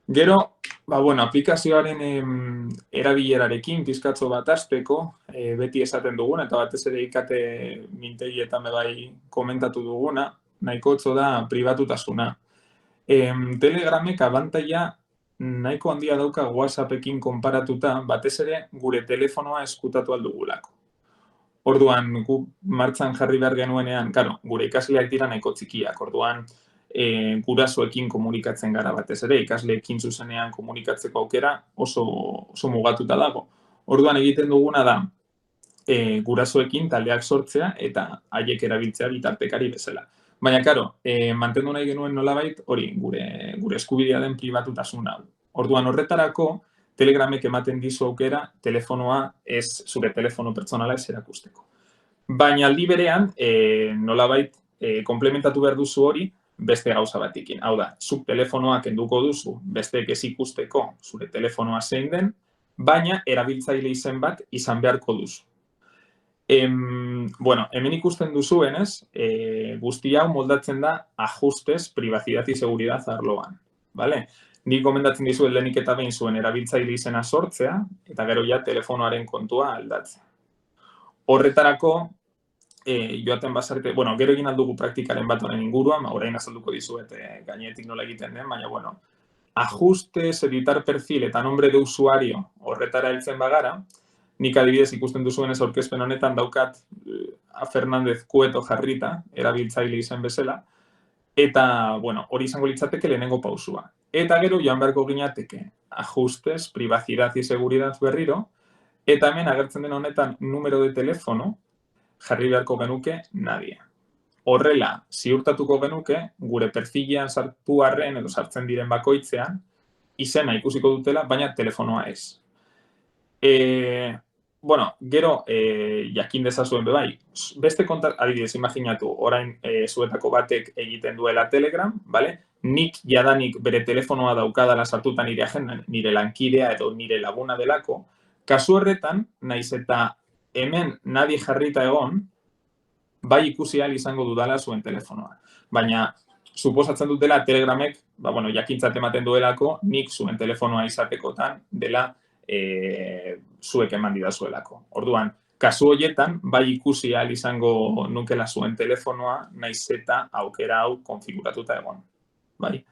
Gero, aplikazioaren erabilerarekin pizkatxo bat hasteko, beti esaten duguna, eta batez ere ikate mintegietan bai komentatu duguna, nahikotxo da pribatutasuna. Telegramek abantaila nahiko handia dauka WhatsAppekin konparatuta, batez ere gure telefonoa eskutatu aldugulako. Orduan, gu martxan jarri behar genuenean, gure ikasleak dira nahiko txikiak, orduan, gurasoekin komunikatzen gara batez ere, ikasleekin zuzenean komunikatzeko aukera oso mugatuta dago. Orduan egiten duguna da gurasoekin taldeak sortzea eta haiek erabiltzea bitartekari bezala. Baina, mantendu nahi genuen nolabait hori gure eskubidea den pribatutasuna. Orduan horretarako, Telegramek ematen dizu aukera telefonoa ez zure telefono pertsonala ez erakusteko. Baina aldi berean, nolabait komplementatu behar duzu hori, beste gauza batikin. Hau da, zuk telefonoa kenduko duzu, besteek ez ikusteko zure telefonoa zein den, baina erabiltzaile izen bat izan beharko duzu. Hemen ikusten duzuenez, guzti hau moldatzen da ajustes, privacidad y seguridad arloan. Nik gomendatzen dizuet lehenik eta behin zuen erabiltzaile izena sortzea, eta gero ja telefonoaren kontua aldatzea. Horretarako, joaten bazarete, gero egin aldugu praktikaren bat honen inguruan, orain azalduko dizuet gainetik nola egiten den, baina, ajustes, editar perfil eta nombre de usuario horretara heltzen bagara, nik adibidez ikusten duzuenez aurkezpen honetan daukat A. Fernández Cueto jarrita, erabiltzaile izen bezala, eta, hori izango litzateke lehenengo pausua. Eta gero joan beharko ginateke ajustes, privacidad y seguridad berriro, eta hemen agertzen den honetan número de teléfono, jarri beharko genuke nadie. Horrela, ziurtatuko genuke, gure perfilean sartu arren edo sartzen diren bakoitzean, izena ikusiko dutela, baina telefonoa ez. Gero, jakin dezazuen bebai, beste kontak, adibidez, imaginatu, orain zuetako batek egiten duela Telegram, nik jadanik bere telefonoa daukadala sartuta nire agendan, nire lankidea edo nire laguna delako, kasu horretan, naiz eta hemen nadie jarrita egon, bai ikusi ahal izango dudala zuen telefonoa. Baina, suposatzen dutela Telegramek, jakintzat ematen duelako, nik zuen telefonoa izatekotan dela zuek eman didazuelako. Orduan, kasu horietan, bai ikusi ahal izango nukela zuen telefonoa, naiz eta aukera hau konfiguratuta egon. Bale.